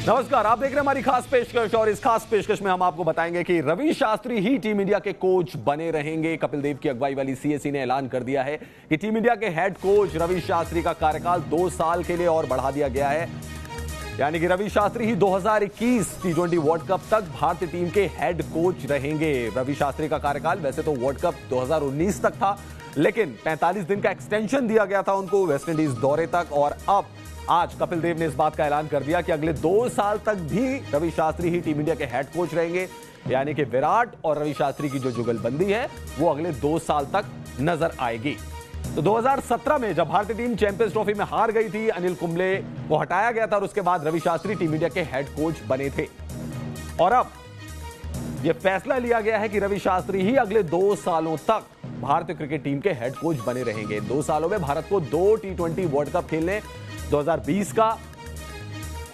नमस्कार, आप देख रहे हैं हमारी खास पेशकश और इस खास पेशकश में हम आपको बताएंगे कि रवि शास्त्री ही टीम इंडिया के कोच बने रहेंगे। कपिल देव की अगुवाई वाली सीएससी ने ऐलान कर दिया है कि टीम इंडिया के हेड कोच रवि शास्त्री का कार्यकाल 2 साल के लिए और बढ़ा दिया गया है। यानी कि रवि शास्त्री ही 2021 टी20 वर्ल्ड कप तक भारतीय टीम के हेड कोच रहेंगे। रवि शास्त्री का कार्यकाल वैसे तो वर्ल्ड कप 2019 तक था, लेकिन 45 दिन का एक्सटेंशन दिया गया था उनको वेस्टइंडीज दौरे तक, और अब आज कपिल देव ने इस बात का ऐलान कर दिया कि अगले 2 साल तक भी रवि शास्त्री ही टीम इंडिया के हेड कोच रहेंगे। यानी कि विराट और रवि शास्त्री की जो जुगलबंदी है वो अगले 2 साल तक नजर आएगी। तो 2017 में जब भारतीय टीम चैंपियंस ट्रॉफी में हार गई थी, अनिल कुंबले को हटाया गया था और उसके बाद रवि शास्त्री टीम इंडिया के हेड कोच बने थे। और अब यह फैसला लिया गया है कि रवि शास्त्री ही अगले 2 सालों तक भारतीय क्रिकेट टीम के हेड कोच बने रहेंगे। 2 सालों में भारत को 2 टी20 वर्ल्ड कप खेलने, 2020 का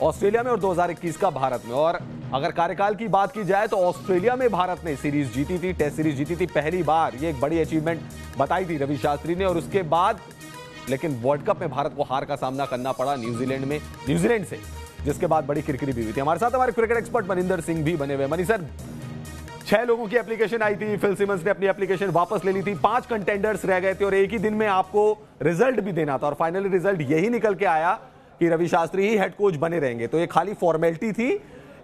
ऑस्ट्रेलिया में और 2021 का भारत में। और अगर कार्यकाल की बात की जाए तो ऑस्ट्रेलिया में भारत ने सीरीज जीती थी, टेस्ट सीरीज जीती थी पहली बार। ये एक बड़ी अचीवमेंट बताई थी रवि शास्त्री ने। और उसके बाद लेकिन वर्ल्ड कप में भारत को हार का सामना करना पड़ा न्यूजीलैंड से, जिसके बाद बड़ी किरकिरी भी हुई थी। हमारे साथ हमारे क्रिकेट एक्सपर्ट मनिंदर सिंह भी बने हुए। मनी सर, 6 लोगों की एप्लीकेशन आई थी, फिल सिमंस ने अपनी एप्लीकेशन वापस ले ली थी, 5 कंटेंडर्स रह गए थे और एक ही दिन में आपको रिजल्ट भी देना था और फाइनली रिजल्ट यही निकल के आया कि रवि शास्त्री ही हेड कोच बने रहेंगे। तो ये खाली फॉर्मेलिटी थी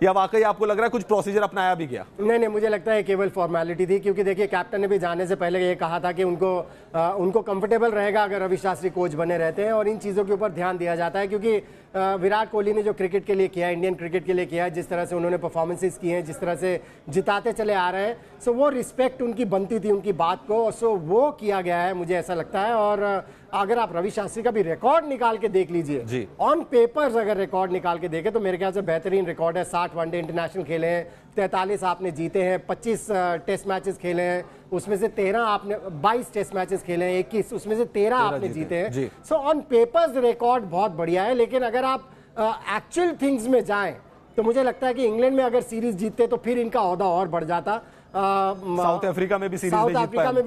या वाकई आपको लग रहा है कुछ प्रोसीजर अपनाया भी गया? नहीं, मुझे लगता है केवल फॉर्मेलिटी थी, क्योंकि देखिए कैप्टन ने भी जाने से पहले ये कहा था कि उनको कंफर्टेबल रहेगा अगर रवि शास्त्री कोच बने रहते हैं, और इन चीज़ों के ऊपर ध्यान दिया जाता है। क्योंकि विराट कोहली ने जो क्रिकेट के लिए किया है, इंडियन क्रिकेट के लिए किया है, जिस तरह से उन्होंने परफॉर्मेंसेस की हैं, जिस तरह से जिताते चले आ रहे हैं, सो वो रिस्पेक्ट उनकी बनती थी उनकी बात को, सो वो किया गया है, मुझे ऐसा लगता है। और अगर आप रवि शास्त्री का भी रिकॉर्ड निकाल के देख लीजिए, ऑन पेपर्स अगर रिकॉर्ड निकाल के देखें तो मेरे ख्याल से बेहतरीन रिकॉर्ड है। 60 वनडे इंटरनेशनल खेले हैं, 43 आपने जीते हैं, 25 टेस्ट मैचेस खेले हैं, उसमें से 13 आपने 22 टेस्ट मैचेस खेले हैं, 21 उसमें से 13 आपने जीते हैं। सो ऑन पेपर्स रिकॉर्ड बहुत बढ़िया है। लेकिन अगर आप एक्चुअल थिंग्स में जाएं तो मुझे लगता है कि इंग्लैंड में अगर सीरीज जीतते तो फिर इनका ओहदा और बढ़ जाता। साउथ अफ्रीका में भी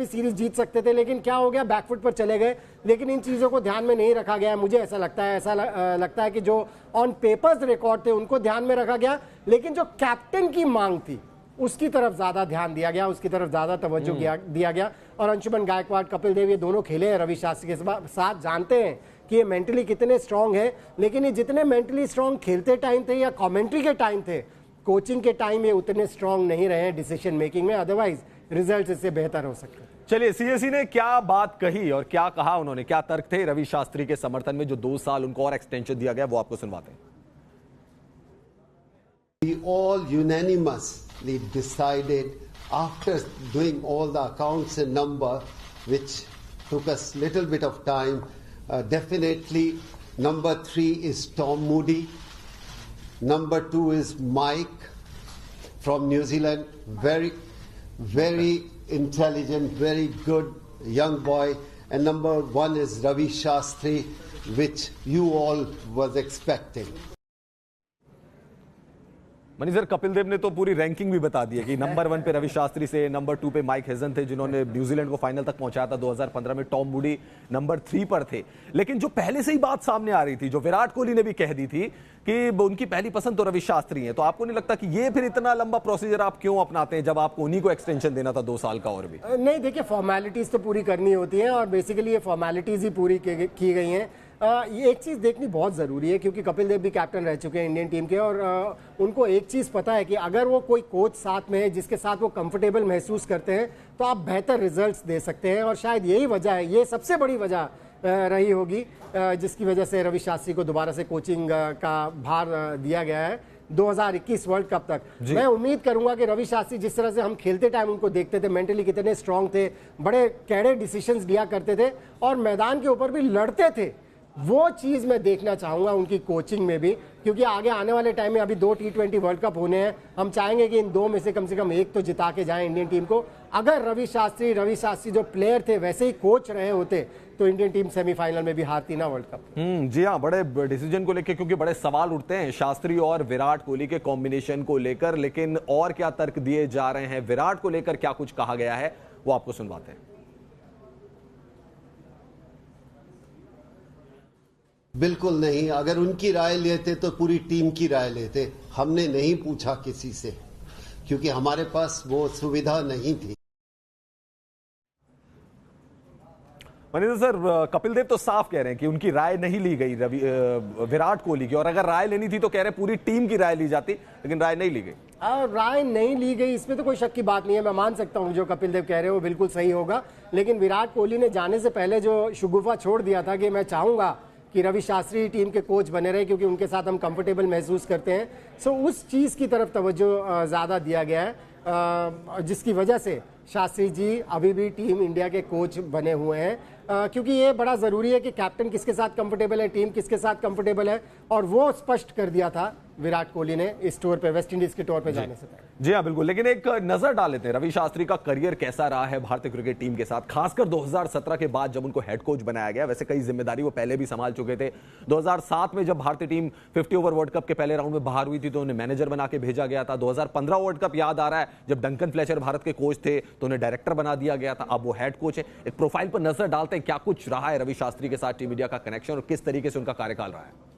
सीरीज जीत सकते थे, लेकिन क्या हो गया, बैकफुट पर चले गए। लेकिन इन चीजों को ध्यान में नहीं रखा गया। मुझे ऐसा लगता है कि जो ऑन पेपर्स रिकॉर्ड थे उनको ध्यान में रखा गया, लेकिन जो कैप्टन की मांग थी उसकी तरफ ज्यादा ध्यान दिया गया, उसकी तरफ ज्यादा तवज्जो दिया गया। और अंशुमन गायकवाड़, कपिल देव, ये दोनों खेले हैं रवि शास्त्री के साथ, जानते हैं कि ये मेंटली कितने स्ट्रांग है। लेकिन ये जितने मेंटली स्ट्रांग खेलते टाइम थे या कमेंट्री के टाइम थे, कोचिंग के टाइम ये उतने स्ट्रांग नहीं रहे डिसीजन मेकिंग में, अदरवाइज रिजल्ट इससे बेहतर हो सकते। चलिए, सीएससी ने क्या बात कही और क्या कहा उन्होंने, क्या तर्क थे रवि शास्त्री के समर्थन में जो 2 साल उनको और एक्सटेंशन दिया गया, वो आपको सुनवाते हैं। We all unanimously decided, after doing all the accounts and number, which took us little bit of time, definitely number 3 is Tom Moody, number 2 is Mike from New Zealand, very intelligent, very good young boy, and number 1 is Ravi Shastri, which you all was expecting. Mani sir, Kapil Dev ने तो पूरी ranking भी बता दी है कि number 1 पे रवि शास्त्री से, number 2 पे माइक हेजन थे जिन्होंने न्यूजीलैंड को फाइनल तक पहुंचाया था 2015 में, टॉम मूडी नंबर 3 पर थे। लेकिन जो पहले से ही बात सामने आ रही थी, जो विराट कोहली ने भी कह दी थी कि उनकी पहली पसंद तो रवि शास्त्री है, तो आपको नहीं लगता कि ये फिर इतना लंबा प्रोसीजर आप क्यों अपनाते हैं जब आपको उन्हीं को एक्सटेंशन देना था 2 साल का और भी? नहीं, देखिए फॉर्मेलिटीज तो पूरी करनी होती है और बेसिकली ये फॉर्मेलिटीज ही पूरी की गई हैं। ये एक चीज़ देखनी बहुत ज़रूरी है, क्योंकि कपिल देव भी कैप्टन रह चुके हैं इंडियन टीम के, और उनको एक चीज़ पता है कि अगर वो कोई कोच साथ में है जिसके साथ वो कंफर्टेबल महसूस करते हैं तो आप बेहतर रिजल्ट्स दे सकते हैं। और शायद यही वजह है, ये सबसे बड़ी वजह रही होगी जिसकी वजह से रवि शास्त्री को दोबारा से कोचिंग का भार दिया गया है 2021 वर्ल्ड कप तक। मैं उम्मीद करूंगा कि रवि शास्त्री, जिस तरह से हम खेलते टाइम उनको देखते थे, मेंटली कितने स्ट्रांग थे, बड़े कैडे डिसीजंस लिया करते थे और मैदान के ऊपर भी लड़ते थे, वो चीज मैं देखना चाहूंगा उनकी कोचिंग में भी। क्योंकि आगे आने वाले टाइम में अभी 2 टी20 वर्ल्ड कप होने हैं, हम चाहेंगे कि इन 2 में से कम एक तो जिता के जाएं इंडियन टीम को। अगर रवि शास्त्री जो प्लेयर थे वैसे ही कोच रहे होते तो इंडियन टीम सेमीफाइनल में भी हारती ना वर्ल्ड कप। जी हाँ, बड़े डिसीजन को लेकर क्योंकि बड़े सवाल उठते हैं शास्त्री और विराट कोहली के कॉम्बिनेशन को लेकर। लेकिन और क्या तर्क दिए जा रहे हैं विराट को लेकर, क्या कुछ कहा गया है, वो आपको सुनवाते हैं। बिल्कुल नहीं। अगर उनकी राय लेते तो पूरी टीम की राय लेते। हमने नहीं पूछा किसी से, क्योंकि हमारे पास वो सुविधा नहीं थी। मनिंदर सर, कपिल देव तो साफ कह रहे हैं कि उनकी राय नहीं ली गई विराट कोहली की, और अगर राय लेनी थी तो कह रहे पूरी टीम की राय ली जाती, लेकिन राय नहीं ली गई। राय नहीं ली गई, इसमें तो कोई शक की बात नहीं है। मैं मान सकता हूं जो कपिल देव कह रहे हो वो बिल्कुल सही होगा, लेकिन विराट कोहली ने जाने से पहले जो शुगुफा छोड़ दिया था कि मैं चाहूंगा कि रवि शास्त्री टीम के कोच बने रहे क्योंकि उनके साथ हम कंफर्टेबल महसूस करते हैं, सो उस चीज़ की तरफ तवज्जो ज़्यादा दिया गया है, जिसकी वजह से शास्त्री जी अभी भी टीम इंडिया के कोच बने हुए हैं, क्योंकि ये बड़ा ज़रूरी है कि कैप्टन किसके साथ कंफर्टेबल है, टीम किसके साथ कंफर्टेबल है, और वो स्पष्ट कर दिया था विराट कोहली ने इस टूर पे, वेस्ट इंडीज के टूर पे जाने से पहले। जी हाँ, बिल्कुल। लेकिन एक नजर डाल लेते हैं रवि शास्त्री का करियर कैसा रहा है भारतीय क्रिकेट टीम के साथ, खासकर 2017 के बाद जब उनको हेड कोच बनाया गया। वैसे कई जिम्मेदारी वो पहले भी संभाल चुके थे। 2007 में जब भारतीय टीम 50 ओवर वर्ल्ड कप के पहले राउंड में बाहर हुई थी तो उन्हें मैनेजर बना के भेजा गया था। 2015 वर्ल्ड कप याद आ रहा है, जब डंकन फ्लेचर भारत के कोच थे तो उन्हें डायरेक्टर बना दिया गया था। अब वो हेड कोच है। एक प्रोफाइल पर नजर डालते हैं क्या कुछ रहा है रवि शास्त्री के साथ टीम इंडिया का कनेक्शन और किस तरीके से उनका कार्यकाल रहा है।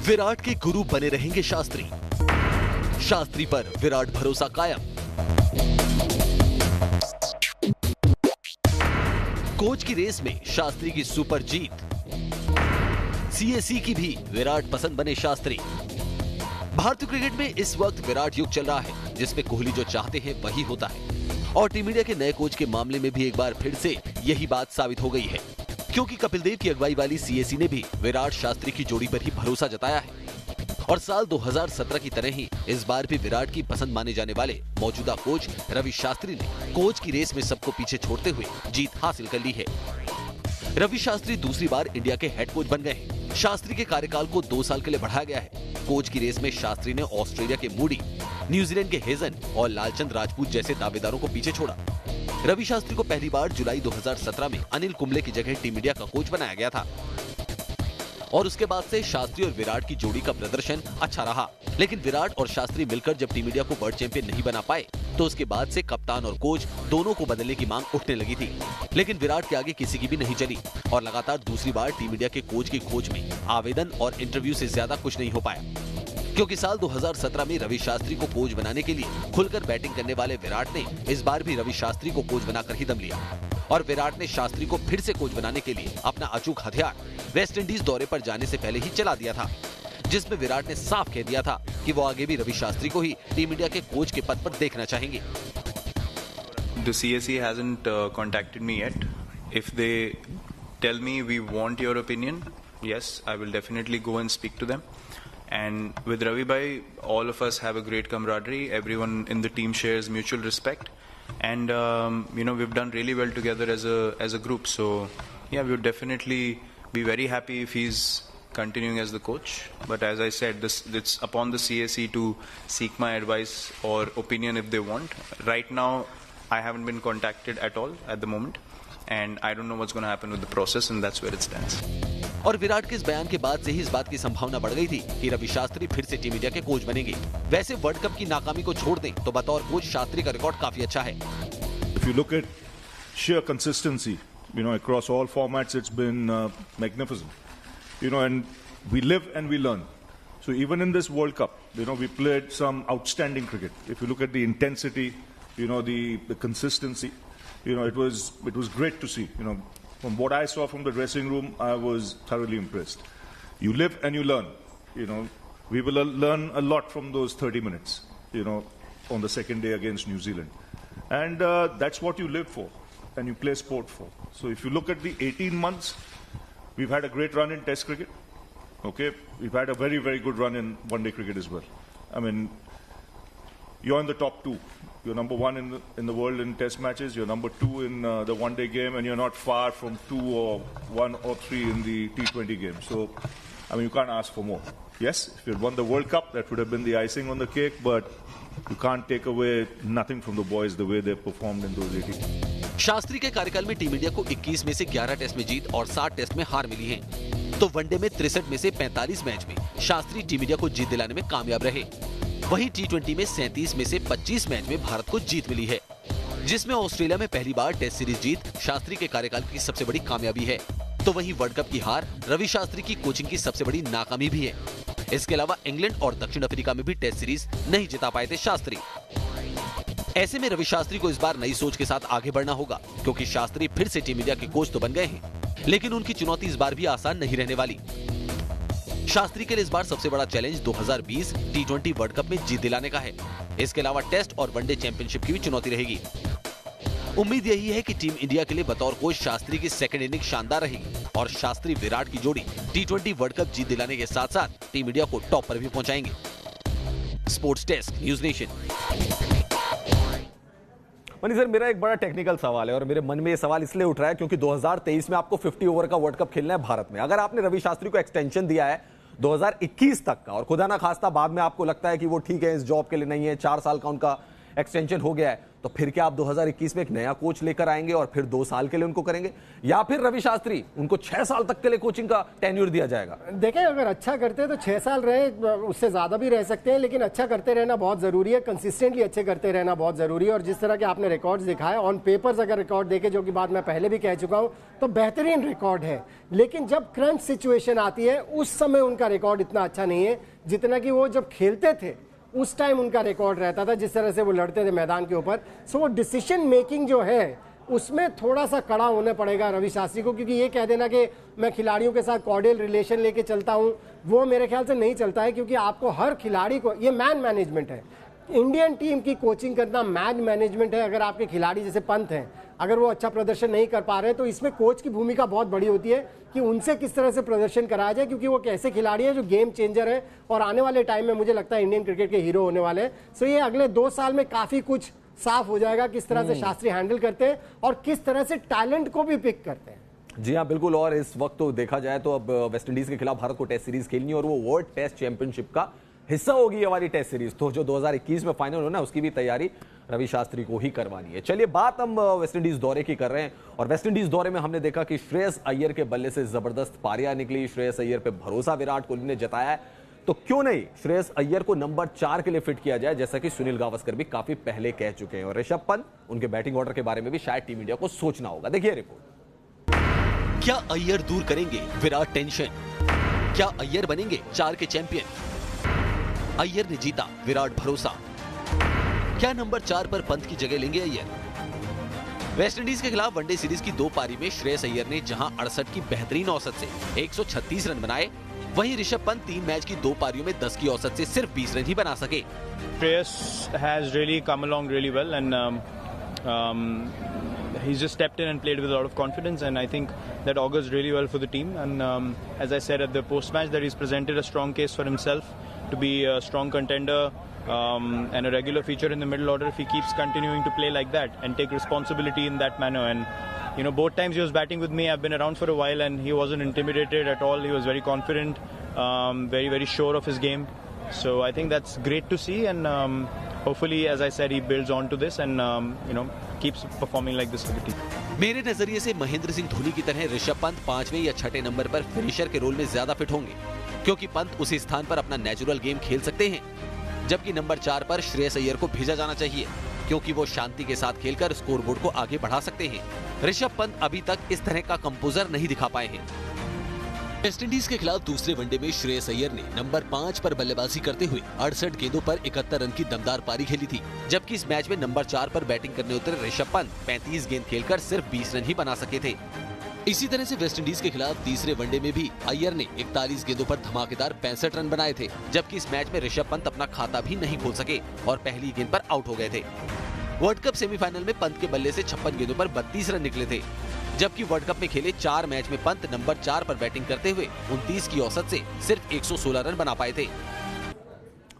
विराट के गुरु बने रहेंगे शास्त्री। शास्त्री पर विराट भरोसा कायम। कोच की रेस में शास्त्री की सुपर जीत। सीएसी की भी विराट पसंद बने शास्त्री। भारतीय क्रिकेट में इस वक्त विराट युग चल रहा है, जिसमें कोहली जो चाहते हैं वही होता है, और टीम इंडिया के नए कोच के मामले में भी एक बार फिर से यही बात साबित हो गई है, क्योंकि कपिल देव की अगुवाई वाली सीएसी ने भी विराट शास्त्री की जोड़ी पर ही भरोसा जताया है। और साल 2017 की तरह ही इस बार भी विराट की पसंद माने जाने वाले मौजूदा कोच रवि शास्त्री ने कोच की रेस में सबको पीछे छोड़ते हुए जीत हासिल कर ली है। रवि शास्त्री दूसरी बार इंडिया के हेड कोच बन गए हैं। शास्त्री के कार्यकाल को 2 साल के लिए बढ़ाया गया है। कोच की रेस में शास्त्री ने ऑस्ट्रेलिया के मूडी, न्यूजीलैंड के हेजन और लालचंद राजपूत जैसे दावेदारों को पीछे छोड़ा। रवि शास्त्री को पहली बार जुलाई 2017 में अनिल कुंबले की जगह टीम इंडिया का कोच बनाया गया था, और उसके बाद से शास्त्री और विराट की जोड़ी का प्रदर्शन अच्छा रहा। लेकिन विराट और शास्त्री मिलकर जब टीम इंडिया को वर्ल्ड चैंपियन नहीं बना पाए तो उसके बाद से कप्तान और कोच दोनों को बदलने की मांग उठने लगी थी। लेकिन विराट के आगे किसी की भी नहीं चली और लगातार दूसरी बार टीम इंडिया के कोच की खोज में आवेदन और इंटरव्यू से ज्यादा कुछ नहीं हो पाया, क्योंकि साल 2017 में रवि शास्त्री को कोच बनाने के लिए खुलकर बैटिंग करने वाले विराट ने इस बार भी रवि शास्त्री को कोच बनाकर ही दम लिया, और विराट ने शास्त्री को फिर से कोच बनाने के लिए अपना अचूक हथियार वेस्ट इंडीज दौरे पर जाने से पहले ही चला दिया था, जिसमें विराट ने साफ कह दिया था कि वो आगे भी रवि शास्त्री को ही टीम इंडिया के कोच के पद पर देखना चाहेंगे। The CSE hasn't contacted me yet. If they tell me we want your opinion, yes, I will definitely go and speak to them. And with Ravi bhai, all of us have a great camaraderie. Everyone in the team shares mutual respect, and we've done really well together as a group. So yeah, we would definitely be very happy if he's continuing as the coach. But as I said, it's upon the CSE to seek my advice or opinion if they want. Right now, I haven't been contacted at all at the moment, and I don't know what's going to happen with the process, and that's where it stands. और विराट के इस बयान के बाद से ही इस बात की संभावना बढ़ गई थी कि रवि शास्त्री फिर से टीम इंडिया के कोच बनेंगे। वैसे वर्ल्ड कप की नाकामी को छोड़ दें तो बतौर कोच शास्त्री का रिकॉर्ड काफी अच्छा है। If you look at sheer consistency, across all formats, it's been magnificent. And we live and we learn. So even in this World Cup, we played some outstanding cricket. If you look at the intensity, the consistency, it was great to see. From what I saw from the dressing room, I was thoroughly impressed. You live and you learn. We will learn a lot from those 30 minutes, on the second day against New Zealand. And that's what you live for and you play sport for. So if you look at the 18 months, we've had a great run in Test cricket. Okay, we've had a very, very good run in one-day cricket as well. I mean, you're in the top 2. You're number 1 in the world in Test matches. You're number 2 in the one-day game, and you're not far from 2 or 1 or 3 in the T20 game. So, I mean, you can't ask for more. Yes, if you had won the World Cup, that would have been the icing on the cake, but you can't take away nothing from the boys the way they performed in those 18. Shastri के कार्यकाल में team India को 21 में से 11 test में जीत और 60 test में हार मिली है। तो वनडे में 63 में से 45 मैच में शास्त्री टीम इंडिया को जीत दिलाने में कामयाब रहे। वहीं T20 में 37 में से 25 मैच में भारत को जीत मिली है, जिसमें ऑस्ट्रेलिया में पहली बार टेस्ट सीरीज जीत शास्त्री के कार्यकाल की सबसे बड़ी कामयाबी है, तो वहीं वर्ल्ड कप की हार रवि शास्त्री की कोचिंग की सबसे बड़ी नाकामी भी है। इसके अलावा इंग्लैंड और दक्षिण अफ्रीका में भी टेस्ट सीरीज नहीं जिता पाए थे शास्त्री। ऐसे में रवि शास्त्री को इस बार नई सोच के साथ आगे बढ़ना होगा, क्योंकि शास्त्री फिर से टीम इंडिया के कोच तो बन गए हैं, लेकिन उनकी चुनौती इस बार भी आसान नहीं रहने वाली। शास्त्री के लिए इस बार सबसे बड़ा चैलेंज 2020 T20 वर्ल्ड कप में जीत दिलाने का है। इसके अलावा टेस्ट और वनडे चैंपियनशिप की भी चुनौती रहेगी। उम्मीद यही है कि टीम इंडिया के लिए बतौर कोच शास्त्री की सेकंड इनिंग शानदार रहेगी और शास्त्री विराट की जोड़ी T20 वर्ल्ड कप जीत दिलाने के साथ साथ टीम इंडिया को टॉप पर भी पहुंचाएंगे। Sports desk, news nation. Money sir, मेरा एक बड़ा टेक्निकल सवाल है और मेरे मन में ये सवाल इसलिए उठ रहा है क्योंकि 2023 में आपको 50 ओवर का वर्ल्ड कप खेलना है भारत में। अगर आपने रवि शास्त्री को एक्सटेंशन दिया है 2021 तक का और खुदा ना खास्ता बाद में आपको लगता है कि वो ठीक है, इस जॉब के लिए नहीं है, 4 साल का उनका एक्सटेंशन हो गया है, तो फिर क्या आप 2021 में एक नया कोच लेकर आएंगे और फिर 2 साल के लिए उनको करेंगे, या फिर रवि शास्त्री उनको 6 साल तक के लिए कोचिंग का टेन्योर दिया जाएगा? देखें, अगर अच्छा करते हैं तो 6 साल रहे, उससे ज्यादा भी रह सकते हैं, लेकिन अच्छा करते रहना बहुत जरूरी है, कंसिस्टेंटली अच्छे करते रहना बहुत जरूरी है। और जिस तरह के आपने रिकॉर्ड्स दिखाए ऑन पेपर्स, अगर रिकॉर्ड देखे, जो कि बात मैं पहले भी कह चुका हूं, तो बेहतरीन रिकॉर्ड है। लेकिन जब क्रंच सिचुएशन आती है उस समय उनका रिकॉर्ड इतना अच्छा नहीं है जितना कि वो जब खेलते थे उस टाइम उनका रिकॉर्ड रहता था, जिस तरह से वो लड़ते थे मैदान के ऊपर। सो वो डिसीजन मेकिंग जो है उसमें थोड़ा सा कड़ा होना पड़ेगा रवि शास्त्री को, क्योंकि ये कह देना कि मैं खिलाड़ियों के साथ कॉर्डियल रिलेशन लेके चलता हूं, वो मेरे ख्याल से नहीं चलता है। क्योंकि आपको हर खिलाड़ी को, ये मैन मैनेजमेंट है, इंडियन टीम की कोचिंग करना मैन मैनेजमेंट है। अगर आपके खिलाड़ी जैसे पंत हैं, अगर वो अच्छा प्रदर्शन नहीं कर पा रहे हैं तो इसमें कोच की भूमिका बहुत बड़ी होती है कि उनसे किस तरह से प्रदर्शन कराया जाए, क्योंकि वो कैसे खिलाड़ी हैं जो गेम चेंजर है और आने वाले टाइम में मुझे लगता है इंडियन क्रिकेट के हीरो होने वाले हैं। सो ये अगले 2 साल में काफी कुछ साफ हो जाएगा, किस तरह से शास्त्री हैंडल करते हैं और किस तरह से टैलेंट को भी पिक करते हैं। जी हाँ, बिल्कुल। और इस वक्त तो देखा जाए तो अब वेस्टइंडीज के खिलाफ भारत को टेस्ट सीरीज खेलनी है और वो वर्ल्ड टेस्ट चैंपियनशिप का हिस्सा होगी ये वाली टेस्ट सीरीज। तो जो 2021 में फाइनल होना, उसकी भी तैयारी रवि शास्त्री को ही करवानी है। चलिए, बात हम वेस्टइंडीज दौरे की कर रहे हैं और वेस्टइंडीज दौरे में हमने देखा कि श्रेयस अय्यर के बल्ले से जबरदस्त पारियां निकली। श्रेयस अय्यर पे भरोसा विराट कोहली ने जताया है, तो क्यों नहीं श्रेयस अय्यर को नंबर 4 के लिए फिट किया जाए, जैसा कि सुनील गावस्कर भी काफी पहले कह चुके हैं। और ऋषभ पंत, उनके बैटिंग ऑर्डर के बारे में भी शायद टीम इंडिया को सोचना होगा। देखिए रिपोर्ट। क्या अय्यर दूर करेंगे विराट टेंशन? क्या अय्यर बनेंगे 4 के चैंपियन? अय्यर ने जीता, विराट भरोसा। क्या नंबर 4 पर पंत की जगह लेंगे अय्यर? वेस्टइंडीज के खिलाफ वनडे सीरीज की 2 पारी में श्रेयस अय्यर ने जहां 68 की बेहतरीन औसत से 136 रन बनाए, वहीं ऋषभ पंत 3 मैच की 2 पारियों में 10 की औसत से सिर्फ 20 रन ही बना सके। Shreyas has really come along really well, and he's just stepped in and played with a lot of confidence, and I think that augurs really well for the team. And as I said at the post-match, that he's presented a strong case for himself to be a strong contender and a regular feature in the middle order if he keeps continuing to play like that and take responsibility in that manner. And you know, both times he was batting with me, I've been around for a while, and he wasn't intimidated at all. He was very confident, very, very sure of his game. So I think that's great to see, and hopefully, as I said, he builds on to this and you know, keeps performing like this for the team. मेरे नजरिए से महेंद्र सिंह धोनी की तरह ऋषभ पंत 5वें या 6ठे number पर finisher के role में ज्यादा फिट होंगे, क्योंकि पंत उसी स्थान पर अपना नेचुरल गेम खेल सकते हैं, जबकि नंबर 4 पर श्रेयस अय्यर को भेजा जाना चाहिए, क्योंकि वो शांति के साथ खेलकर स्कोरबोर्ड को आगे बढ़ा सकते हैं। ऋषभ पंत अभी तक इस तरह का कंपोजर नहीं दिखा पाए हैं। वेस्टइंडीज के खिलाफ दूसरे वनडे में श्रेयस अय्यर ने नंबर 5 पर बल्लेबाजी करते हुए 68 गेंदों पर 71 रन की दमदार पारी खेली थी, जबकि इस मैच में नंबर 4 पर बैटिंग करने उतरे ऋषभ पंत 35 गेंद खेलकर सिर्फ 20 रन ही बना सके थे। इसी तरह से वेस्टइंडीज के खिलाफ तीसरे वनडे में भी अय्यर ने 41 गेंदों पर धमाकेदार 65 रन बनाए थे, जबकि इस मैच में ऋषभ पंत अपना खाता भी नहीं खोल सके और पहली गेंद पर आउट हो गए थे। वर्ल्ड कप सेमीफाइनल में पंत के बल्ले से 56 गेंदों पर 32 रन निकले थे, जबकि वर्ल्ड कप में खेले 4 मैच में पंत नंबर 4 पर बैटिंग करते हुए 29 की औसत से सिर्फ 116 रन बना पाए थे।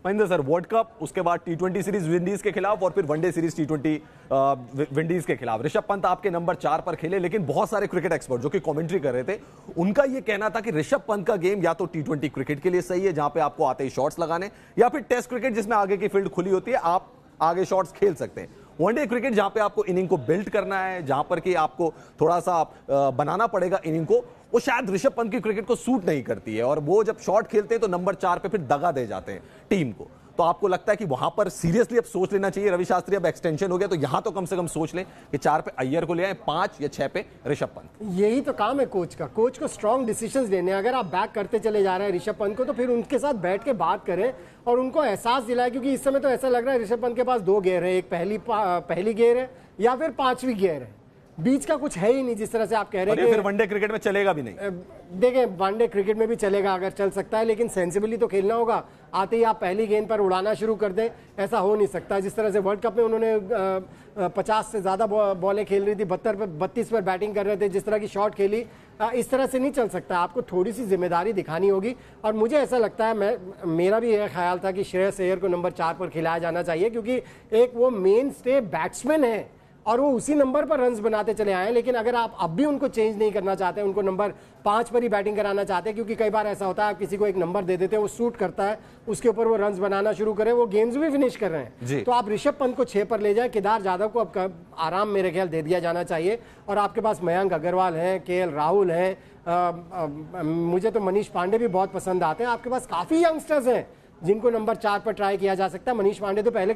महेंद्र सर, वर्ल्ड कप, उसके बाद T20 सीरीज विंडीज के खिलाफ और फिर वनडे सीरीज T20 विंडीज के खिलाफ ऋषभ पंत आपके नंबर 4 पर खेले, लेकिन बहुत सारे क्रिकेट एक्सपर्ट जो कि कमेंट्री कर रहे थे, उनका यह कहना था कि ऋषभ पंत का गेम या तो T20 क्रिकेट के लिए सही है, जहां पे आपको आते ही शॉट्स लगाने, या फिर टेस्ट क्रिकेट जिसमें आगे की फील्ड खुली होती है, आप आगे शॉट्स खेल सकते हैं। वनडे क्रिकेट जहां पे आपको इनिंग को बिल्ड करना है, जहां पर कि आपको थोड़ा सा बनाना पड़ेगा इनिंग को, वो शायद ऋषभ पंत की क्रिकेट को सूट नहीं करती है और वो जब शॉट खेलते हैं तो नंबर 4 पे फिर दगा दे जाते हैं टीम को। तो आपको लगता है कि वहां पर सीरियसली अब सोच लेना चाहिए, रवि शास्त्री अब एक्सटेंशन हो गया तो यहां तो कम से कम सोच लें कि 4 पे अय्यर को ले आए, 5 या 6 पे ऋषभ पंत। यही तो काम है कोच का, कोच को स्ट्रॉन्ग डिसीजंस लेने। अगर आप बैक करते चले जा रहे हैं ऋषभ पंत को, तो फिर उनके साथ बैठ के बात करें और उनको एहसास दिलाए, क्योंकि इस समय तो ऐसा लग रहा है ऋषभ पंत के पास 2 गियर है, एक पहली गियर है या फिर 5वीं गियर है, बीच का कुछ है ही नहीं। जिस तरह से आप कह रहे हैं फिर वनडे क्रिकेट में चलेगा भी नहीं। देखें, वनडे क्रिकेट में भी चलेगा, अगर चल सकता है, लेकिन सेंसिबली तो खेलना होगा। आते ही आप पहली गेंद पर उड़ाना शुरू कर दें, ऐसा हो नहीं सकता। जिस तरह से वर्ल्ड कप में उन्होंने 50 से ज्यादा बॉलें खेल रही थी, 32 पर बैटिंग कर रहे थे, जिस तरह की शॉट खेली, इस तरह से नहीं चल सकता। आपको थोड़ी सी जिम्मेदारी दिखानी होगी। और मुझे ऐसा लगता है, मेरा भी यह ख्याल था कि श्रेयस अय्यर को नंबर 4 पर खिलाया जाना चाहिए, क्योंकि एक वो मेन स्टे बैट्समैन है और वो उसी नंबर पर रन्स बनाते चले आए। लेकिन अगर आप अब भी उनको चेंज नहीं करना चाहते, उनको नंबर 5 पर ही बैटिंग कराना चाहते हैं, क्योंकि कई बार ऐसा होता है आप किसी को एक नंबर दे देते हैं, वो सूट करता है, उसके ऊपर वो रन्स बनाना शुरू करें, वो गेम्स भी फिनिश कर रहे हैं, तो आप ऋषभ पंत को 6 पर ले जाएं, केदार जाधव को अब आराम मेरे ख्याल दे दिया जाना चाहिए। और आपके पास मयंक अग्रवाल हैं, KL राहुल हैं, मुझे तो मनीष पांडे भी बहुत पसंद आते हैं। आपके पास काफ़ी यंगस्टर्स हैं जिनको नंबर 4 पर ट्राई किया जा सकता है। मनीष पांडे तो पहले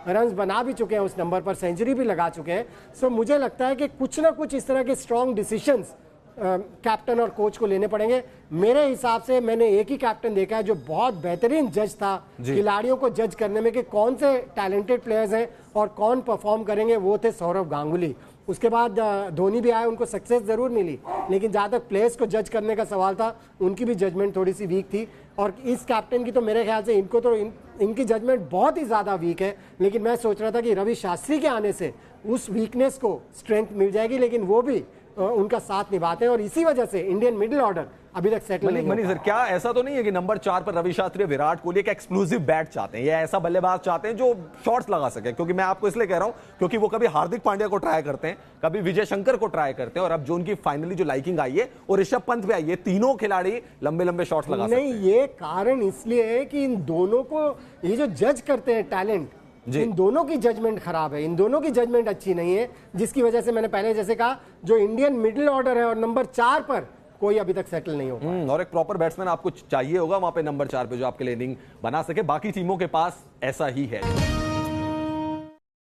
रन्स बना भी चुके हैं उस नंबर पर, सेंचुरी भी लगा चुके हैं। सो मुझे लगता है कि कुछ ना कुछ इस तरह के स्ट्रॉन्ग डिसीजंस कैप्टन और कोच को लेने पड़ेंगे। मेरे हिसाब से मैंने एक ही कैप्टन देखा है जो बहुत बेहतरीन जज था खिलाड़ियों को जज करने में कि कौन से टैलेंटेड प्लेयर्स हैं और कौन परफॉर्म करेंगे, वो थे सौरव गांगुली। उसके बाद धोनी भी आए, उनको सक्सेस जरूर मिली, लेकिन जहाँ तक प्लेयर्स को जज करने का सवाल था, उनकी भी जजमेंट थोड़ी सी वीक थी। और इस कैप्टन की तो मेरे ख्याल से इनको तो इनकी जजमेंट बहुत ही ज़्यादा वीक है। लेकिन मैं सोच रहा था कि रवि शास्त्री के आने से उस वीकनेस को स्ट्रेंथ मिल जाएगी, लेकिन वो भी उनका साथ निभाते हैं और इसी वजह से इंडियन मिडिल ऑर्डर अभी तक सेटल नहीं। मनी सर, क्या ऐसा तो नहीं है कि नंबर 4 पर रवि शास्त्री विराट कोहली एक एक्सक्लूसिव बैट चाहते हैं, या ऐसा बल्लेबाज चाहते हैं जो शॉट्स लगा सके? क्योंकि मैं आपको इसलिए कह रहा हूं क्योंकि वो कभी हार्दिक पांड्या को ट्राई करते हैं, कभी विजय शंकर को ट्राई करते हैं, और अब जो उनकी फाइनली जो लाइकिंग आई है और ऋषभ पंत भी आई है, तीनों खिलाड़ी लंबे लंबे शॉट्स लगा सकते हैं। नहीं, ये कारण इसलिए है कि इन दोनों को ये जो जज करते हैं टैलेंट, इन दोनों की जजमेंट खराब है, इन दोनों की जजमेंट अच्छी नहीं है, जिसकी वजह से मैंने पहले जैसे कहा, जो इंडियन मिडिल ऑर्डर है और नंबर 4 पर कोई अभी तक सेटल नहीं हो पाया। और एक प्रॉपर बैट्समैन आपको चाहिए होगा वहां पे नंबर 4 पे जो आपके लिए इनिंग बना सके। बाकी टीमों के पास ऐसा ही है।